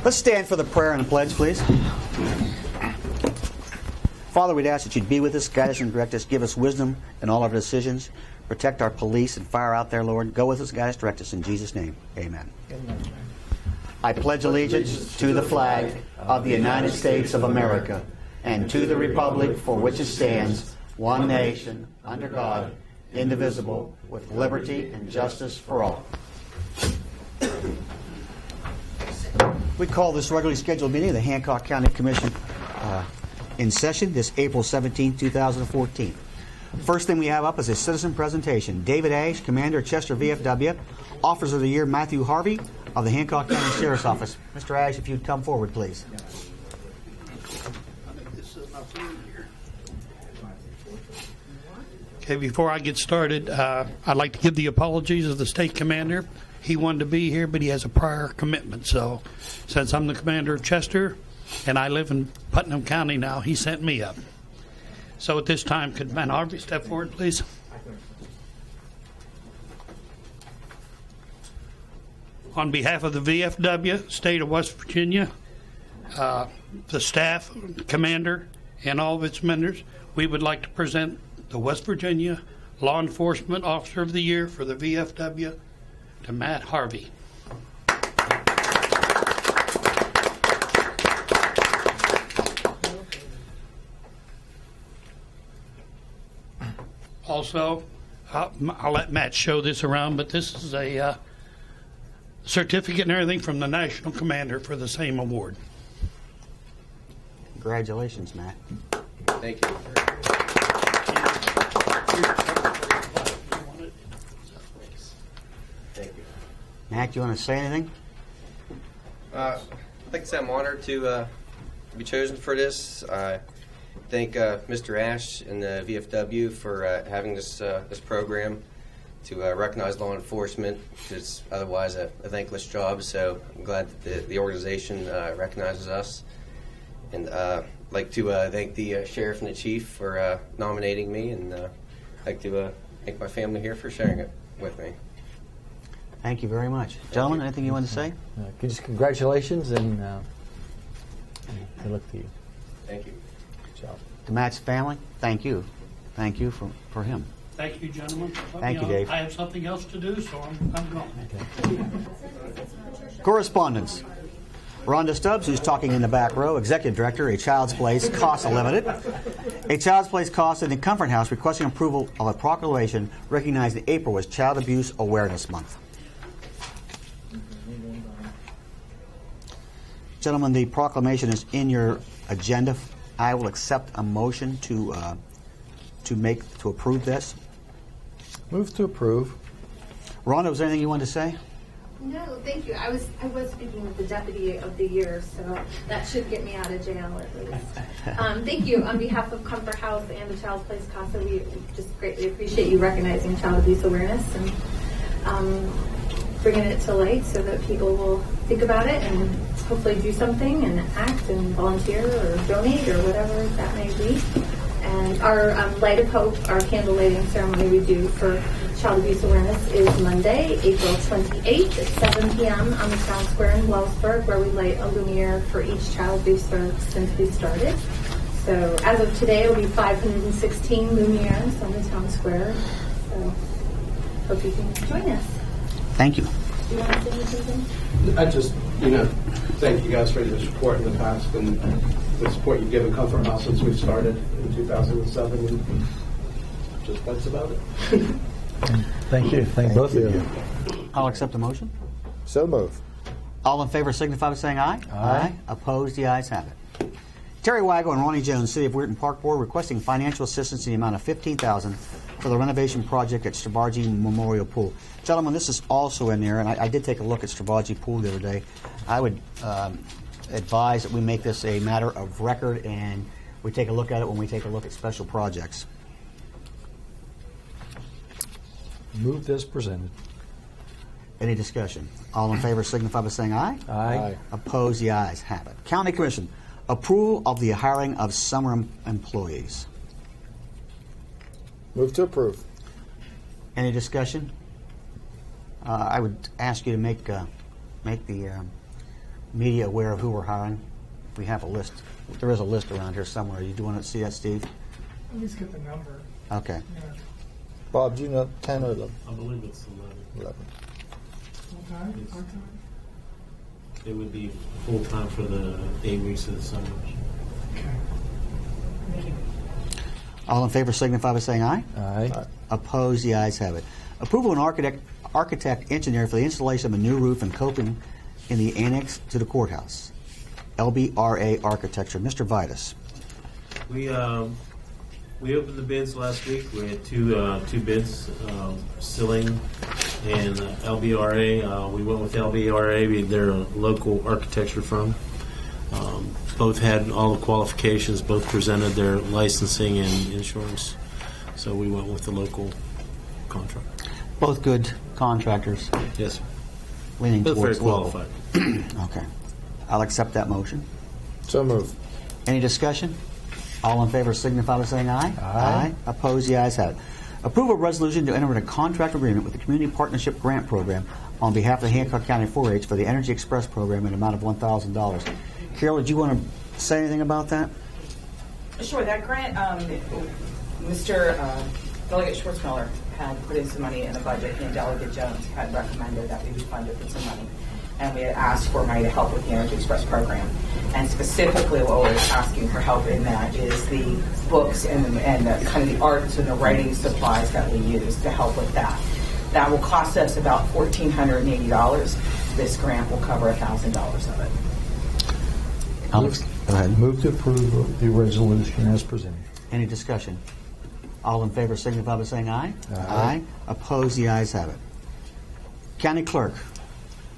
Let's stand for the prayer and the pledge, please. Father, we'd ask that you'd be with us, guide us and direct us, give us wisdom in all of our decisions, protect our police and fire out there, Lord. Go with us, guide us, direct us. In Jesus' name, amen. I pledge allegiance to the flag of the United States of America and to the republic for which it stands, one nation, under God, indivisible, with liberty and justice for all. We call this regularly scheduled meeting of the Hancock County Commission in session this April 17, 2014. First thing we have up is a citizen presentation. David Ash, Commander, Chester VFW. Officer of the Year, Matthew Harvey of the Hancock County Sheriff's Office. Mr. Ash, if you'd come forward, please. Okay, before I get started, I'd like to give the apologies of the state commander. He wanted to be here, but he has a prior commitment. So since I'm the commander of Chester and I live in Putnam County now, he sent me up. So at this time, could Man Harvey step forward, please? On behalf of the VFW, State of West Virginia, the staff, commander, and all of its members, we would like to present the West Virginia Law Enforcement Officer of the Year for the VFW to Matt Harvey. Also, I'll let Matt show this around, but this is a certificate and everything from the National Commander for the same award. Congratulations, Matt. Thank you. Thank you. Matt, do you want to say anything? I'd like to say I'm honored to be chosen for this. I thank Mr. Ash and the VFW for having this program to recognize law enforcement. It's otherwise a thankless job, so I'm glad that the organization recognizes us. And I'd like to thank the sheriff and the chief for nominating me, and I'd like to thank my family here for sharing it with me. Thank you very much. Gentlemen, anything you want to say? Just congratulations and good luck to you. Thank you. Good job. To Matt's family, thank you. Thank you for him. Thank you, gentlemen. Thank you, Dave. I have something else to do, so I'm going. Correspondence. Rhonda Stubbs, who's talking in the back row, Executive Director, A Child's Place, Cost Unlimited. A Child's Place Cost in the Comfort House requesting approval of a proclamation recognizing April as Child Abuse Awareness Month. Gentlemen, the proclamation is in your agenda. I will accept a motion to approve this. Move to approve. Rhonda, was there anything you wanted to say? No, thank you. I was speaking with the Deputy of the Year, so that should get me out of jail at least. Thank you. On behalf of Comfort House and the Child's Place CASA, we just greatly appreciate you recognizing child abuse awareness and bringing it to light so that people will think about it and hopefully do something and act and volunteer or donate or whatever that may be. And our Light of Hope, our candle lighting ceremony we do for child abuse awareness is Monday, April 28th at 7 p.m. on the Town Square in Wellsburg, where we light a lumiere for each child we've served since we started. So as of today, it will be 516 luminaires on the Town Square. So hope you can join us. Thank you. Do you want to say anything? I just, thank you guys for your support in the past and the support you've given Comfort House since we started in 2007. And just that's about it. Thank you. Thank both of you. I'll accept the motion. So move. All in favor signify by saying aye. Aye. Opposed, the ayes have it. Terry Wago and Ronnie Jones, City of Weirton Park Board, requesting financial assistance in the amount of $15,000 for the renovation project at Stravaji Memorial Pool. Gentlemen, this is also in there, and I did take a look at Stravaji Pool the other day. I would advise that we make this a matter of record and we take a look at it when we take a look at special projects. Move this presented. Any discussion? All in favor signify by saying aye. Aye. Opposed, the ayes have it. County Commission, approval of the hiring of summer employees. Move to approve. Any discussion? I would ask you to make the media aware of who we're hiring? We have a list. There is a list around here somewhere. You do want to see that, Steve? Let me just get the number. Okay. Yeah. Bob, do you know 10 or 11? I believe it's 11. Full time, part time? It would be full-time for the 8 weeks of the summer. Okay. Thank you. All in favor signify by saying aye. Aye. Opposed? The ayes have it. Approval of an architect engineer for the installation of a new roof and coping in the annex to the courthouse. LBRA Architecture. Mr. Vitus. We opened the bids last week. We had two bids, Silling and LBRA. We went with LBRA. They're a local architecture firm. Both had all the qualifications. Both presented their licensing and insurance. So we went with the local contract. Both good contractors, Yes, sir. leaning Both very towards local. qualified. Okay. I'll accept that motion. So move. Any discussion? All in favor signify by saying aye. Aye. Opposed? The ayes have it. Approval of resolution to enter into a contract agreement with the Community Partnership Grant Program on behalf of the Hancock County 4-H for the Energy Express program in an amount of $1,000. Carol, did you want to say anything about that? Sure, that grant, Mr. Delegate Schwartzmiller had put in some money in the budget, and Delegate Jones had recommended that we be funded with some money. And we had asked for money to help with the Energy Express program. And specifically what we're asking for help in that is the books and the, kind of the arts and the writing supplies that we use to help with that. That will cost us about $1,480. This grant will cover $1,000 of it. Alex, go ahead. Move to approve the resolution as presented. Any discussion? All in favor signify by saying aye. Aye. Opposed? The ayes have it. County Clerk,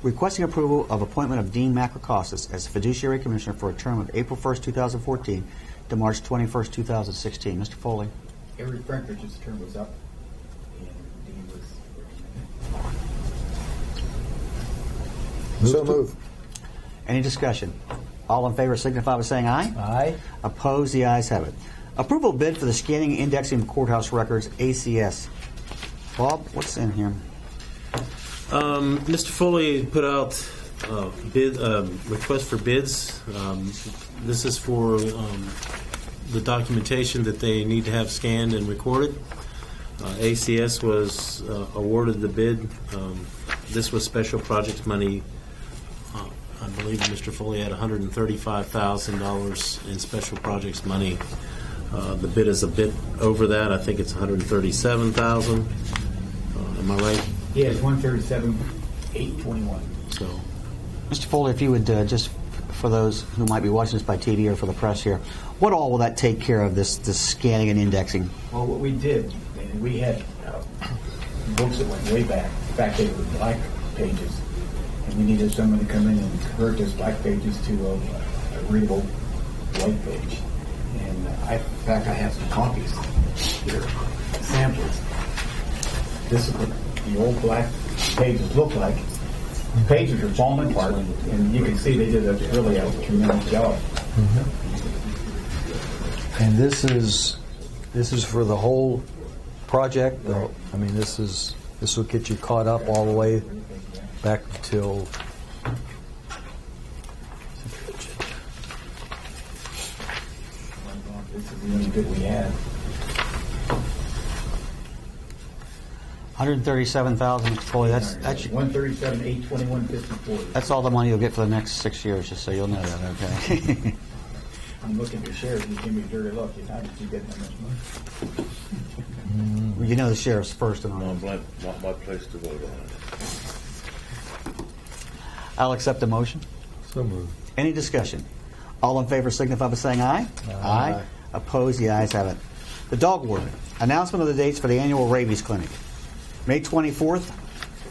requesting approval of appointment of Dean Macrocostas as fiduciary commissioner for a term of April 1st, 2014 to March 21st, 2016. Mr. Foley. Eric Frankridge's term was up, and Dean was. So move. Any discussion? All in favor signify by saying aye. Aye. Opposed? The ayes have it. Approval of bid for the scanning and indexing of courthouse records, ACS. Bob, what's in here? Mr. Foley put out bid request for bids. This is for the documentation that they need to have scanned and recorded. ACS was awarded the bid. This was special projects money. I believe Mr. Foley had $135,000 in special projects money. The bid is a bit over that. I think it's $137,000. Am I right? Yeah, it's 137,821. So, Mr. Foley, if you would just, for those who might be watching this by TV or for the press here, what all will that take care of, this scanning and indexing? Well, what we did, and we had books that went way back. In fact, they were black pages, and we needed someone to come in and convert those black pages to a readable white page. And in fact, I have some copies here, samples. This is what the old black pages look like. The pages are falling apart, and you can see they did a tremendous job. And this is for the whole project. I mean, this will get you caught up all the way back till. This is the only bid we had. $137,000, Mr. Foley. That's 137,821.54. that's all the money you'll get for the next 6 years, just so you'll know that. Okay. I'm looking at the shares. You give me a dirty look. How did you get that much money? You know the sheriff's first and all. Not my place to vote on it. I'll accept the motion. So move. Any discussion? All in favor signify by saying aye. Aye. Opposed? The ayes have it. The dog warden. Announcement of the dates for the annual rabies clinic. May 24th,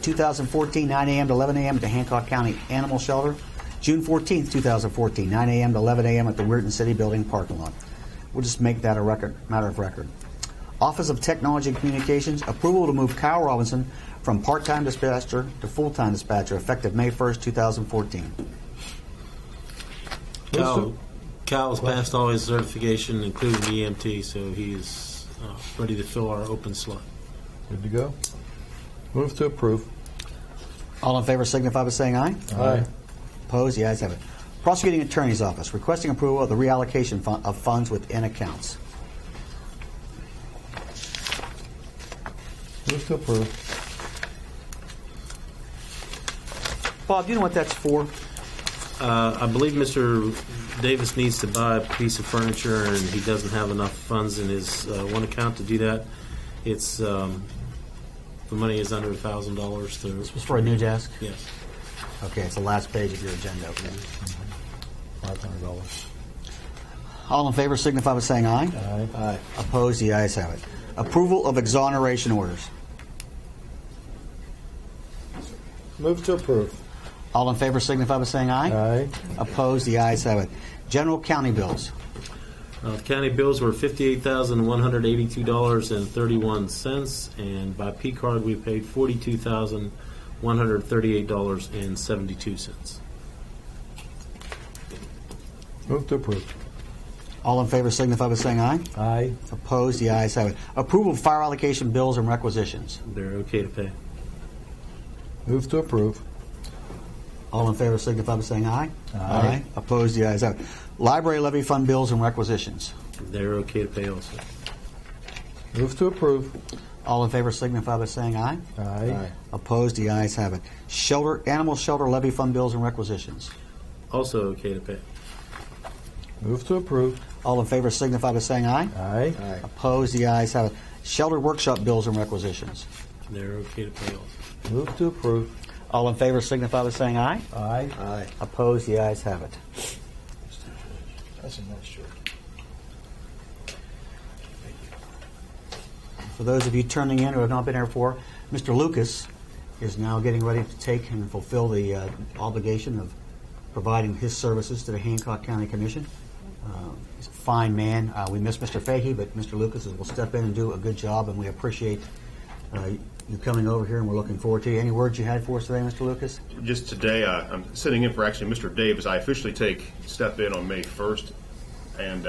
2014, 9 a.m. to 11 a.m. at the Hancock County Animal Shelter. June 14th, 2014, 9 a.m. to 11 a.m. at the Weirton City Building parking lot. We'll just make that a matter of record. Office of Technology and Communications. Approval to move Kyle Robinson from part-time dispatcher to full-time dispatcher effective May 1st, 2014. Cal has passed all his certification, including EMT, so he is ready to fill our open slot. Good to go. Move to approve. All in favor signify by saying aye. Aye. Opposed? The ayes have it. Prosecuting Attorney's Office requesting approval of the reallocation of funds within accounts. Move to approve. Bob, do you know what that's for? I believe Mr. Davis needs to buy a piece of furniture, and he doesn't have enough funds in his one account to do that. It's the money is under $1,000. This was for a new desk? Yes. Okay, it's the last page of your agenda. $500. All in favor signify by saying aye. Aye. Opposed? The ayes have it. Approval of exoneration orders. Move to approve. All in favor signify by saying aye. Aye. Opposed? The ayes have it. General county bills. County bills were $58,182.31, and by P card we paid $42,138.72. Move to approve. All in favor signify by saying aye. Aye. Opposed? The ayes have it. Approval of fire allocation bills and requisitions. They're okay to pay. Move to approve. All in favor signify by saying aye. Aye. Opposed? The ayes have it. Library levy fund bills and requisitions. They're okay to pay also. Move to approve. All in favor signify by saying aye. Aye. Opposed? The ayes have it. Animal shelter levy fund bills and requisitions. Also okay to pay. Move to approve. All in favor signify by saying aye. Aye. Opposed? The ayes have it. Shelter workshop bills and requisitions. They're okay to pay also. Move to approve. All in favor signify by saying aye. Aye. Aye. Opposed? The ayes have it. That's a nice shirt. For those of you turning in who have not been here before, Mr. Lucas is now getting ready to take and fulfill the obligation of providing his services to the Hancock County Commission. He's a fine man. We miss Mr. Fahey, but Mr. Lucas will step in and do a good job, and we appreciate you coming over here, and we're looking forward to you. Any words you had for us today, Mr. Lucas? Just today, I'm sitting in for actually Mr. Davis. I officially step in on May 1st, and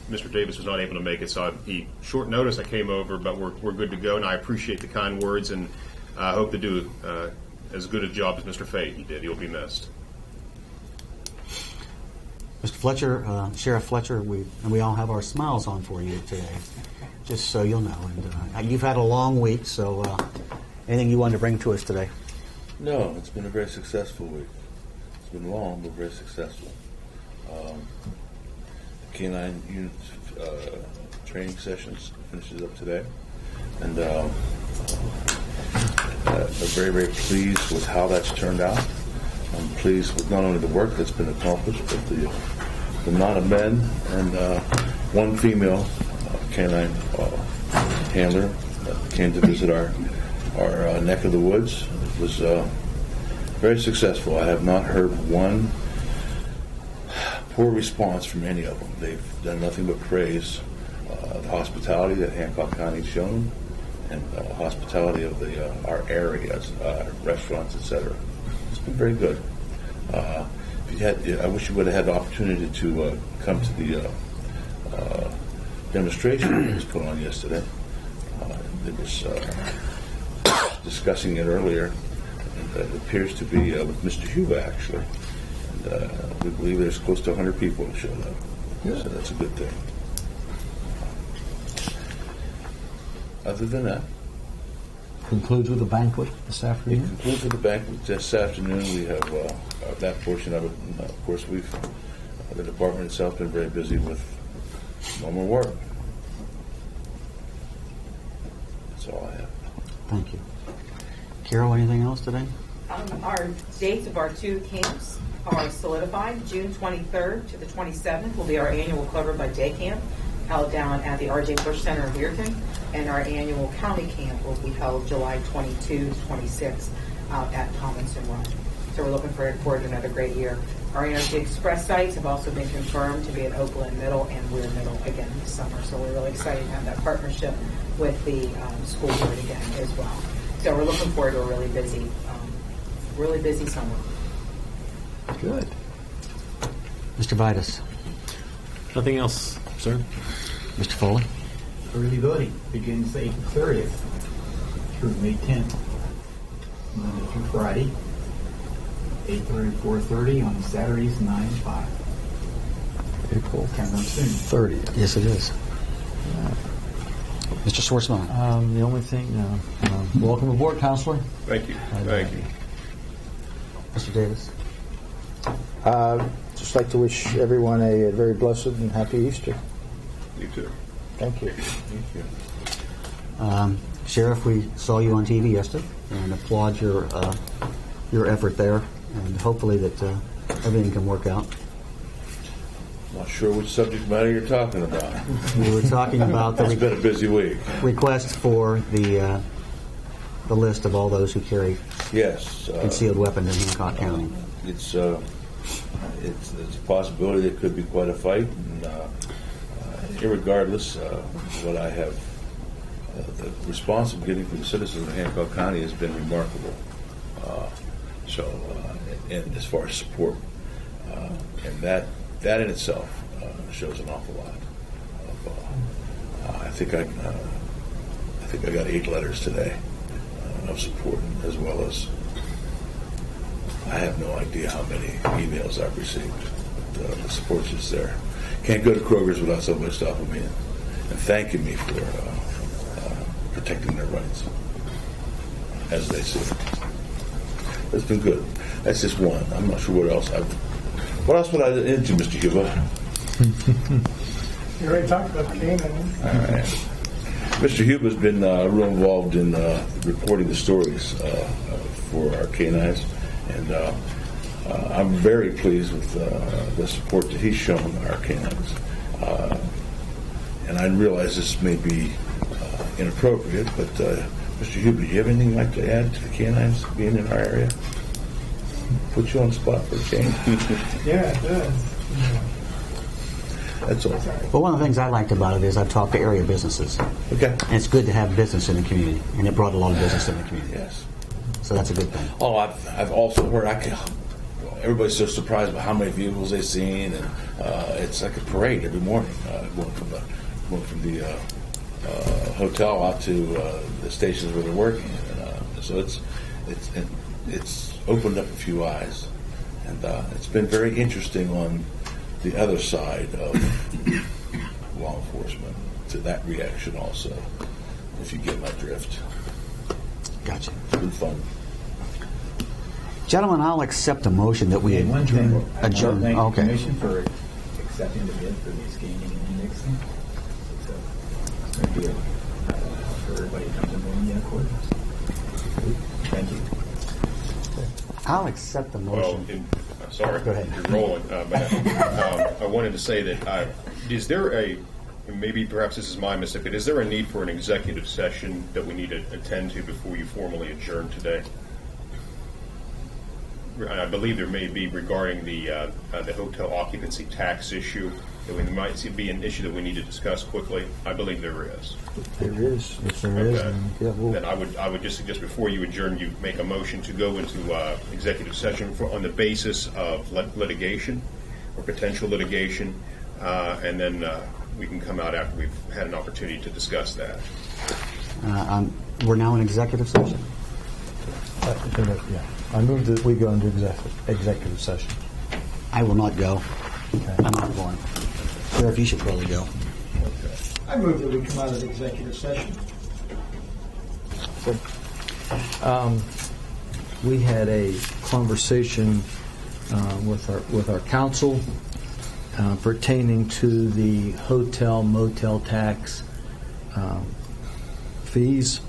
Mr. Davis was not able to make it, so he short notice I came over, but we're good to go, and I appreciate the kind words, and I hope to do as good a job as Mr. Fahey did. He'll be missed. Mr. Fletcher, Sheriff Fletcher, we all have our smiles on for you today, just so you'll know. And you've had a long week, so anything you wanted to bring to us today? No, it's been a very successful week. It's been long, but very successful. The K-9 unit training sessions finishes up today, and I'm very, very pleased with how that's turned out. I'm pleased with not only the work that's been accomplished, but the amount of men and one female K-9 handler that came to visit our neck of the woods. It was very successful. I have not heard one poor response from any of them. They've done nothing but praise the hospitality that Hancock County has shown and hospitality of our areas, restaurants, etc. It's been very good. I wish you would have had the opportunity to come to the demonstration that was put on yesterday. It was discussing it earlier. And, it appears to be with Mr. Huba, actually. And we believe there's close to 100 people who showed up. So that's a good thing. Other than that, Concludes with a banquet this it afternoon. concludes with the banquet this afternoon. We have that portion of it. And, of course, the department itself been very busy with normal work. That's all I have. Thank you. Carol, anything else today? Our dates of our two camps are solidified. June 23rd to the 27th will be our annual Clover Bud Day Camp, held down at the R.J. Bush Center in Weirton, and our annual county camp will be held July 22 to 26 out at Tomlinson Run. So we're looking forward to another great year. Our Energy Express sites have also been confirmed to be at Oakland Middle and Weir Middle again this summer. So we're really excited to have that partnership with the school board again as well. So we're looking forward to a really busy summer. Good. Mr. Vitus. Nothing else, sir. Mr. Foley. Early voting begins April 30th through May 10th, Monday through Friday. 8:30 to 4:30 on Saturdays, 9 to 5. April Coming up soon. 30th. Yes, it is. Mr. Schwartzman. The only thing, welcome aboard, Counselor. Thank you. Thank you. Mr. Davis. Just like to wish everyone a very blessed and happy Easter. You too. Thank you. Sheriff, we saw you on TV yesterday and applaud your effort there, and hopefully that everything can work out. Not sure which subject matter you're talking about. We were talking about It's been a busy week. request for the list of all those who carry Yes. concealed weapons in Hancock County. It's a possibility that could be quite a fight, and irregardless, what I have, the response I'm getting from the citizens of Hancock County has been remarkable. And as far as support, and that in itself shows an awful lot. I think I got 8 letters today of support, as well as I have no idea how many emails I've received. But, the support's just there. Can't go to Kroger's without somebody stopping me and thanking me for protecting their rights, as they see it. It's been good. That's just one. I'm not sure what else. What else would I into, Mr. Huber? You already talked about Canaan. All right. Mr. Huber's been real involved in reporting the stories for our canines, and I'm very pleased with the support that he's shown our canines. And I realize this may be inappropriate, but Mr. Huber, do you have anything you'd like to add to the canines being in our area? Put you on the spot for a change. Yeah, it does. That's all. Well, one of the things I liked about it is I've talked to area businesses. Okay. And it's good to have business in the community, and it brought a lot of business in the community. Yes. So that's a good thing. Oh, I've also heard. Everybody's so surprised by how many vehicles they've seen, and it's like a parade every morning, going from the hotel out to the stations where they're working. And, so it's opened up a few eyes, and it's been very interesting on the other side of law enforcement to that reaction also, if you get my drift. Gotcha. It's been fun. Gentlemen, I'll accept a motion that we One thing, I adjourn. thank the Okay. Commission for accepting the bid for the scanning and indexing. So it's going to be for everybody who comes in the court. Thank you. I'll accept the motion. Sorry, Go ahead. you're rolling. But I wanted to say that is there maybe perhaps this is my mistake, but is there a need for an executive session that we need to attend to before you formally adjourn today? I believe there may be regarding the hotel occupancy tax issue. That we might be an issue that we need to discuss quickly. I believe there is. There is. If there is, Okay. then Then I would just suggest before you adjourn, you make a motion to go into executive session on the basis of litigation or potential litigation, and then we can come out after we've had an opportunity to discuss that. We're now in executive session. I move that we go into executive session. I will not go. Okay. I'm not going. Sheriff, you should probably go. I move that we come out of executive session. We had a conversation with our council pertaining to the hotel motel tax fees.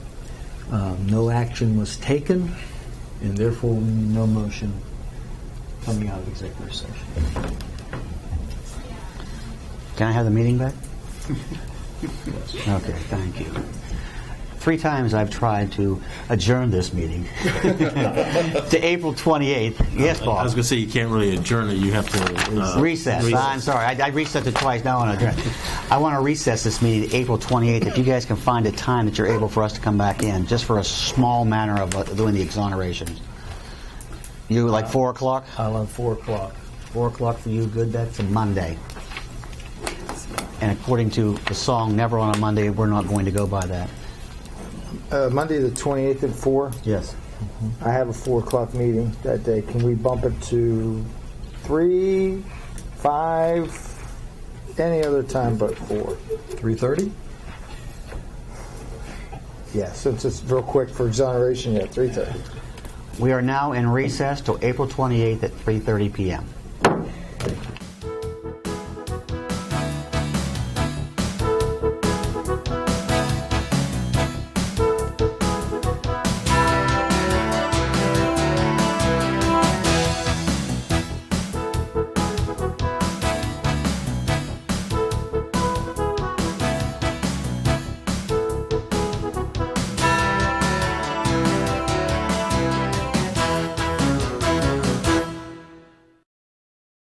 No action was taken, and therefore no motion coming out of executive session. Can I have the meeting back? Okay, thank you. 3 times I've tried to adjourn this meeting to April 28th. Yes, Bob? I was going to say you can't really adjourn it. You have to recess. I'm sorry. I recessed it twice. Now I want to adjourn. I want to recess this meeting to April 28th. If you guys can find a time that you're able for us to come back in, just for a small manner of doing the exoneration. You like 4 o'clock? I'll have 4 o'clock. 4 o'clock for you. Good. That's a Monday. And according to the song "Never on a Monday," we're not going to go by that. Monday the 28th at 4? Yes. I have a 4 o'clock meeting that day. Can we bump it to 3, 5, any other time but 4? 3:30? Yeah, since it's real quick for exoneration, yeah, 3:30. We are now in recess till April 28th at 3:30 p.m.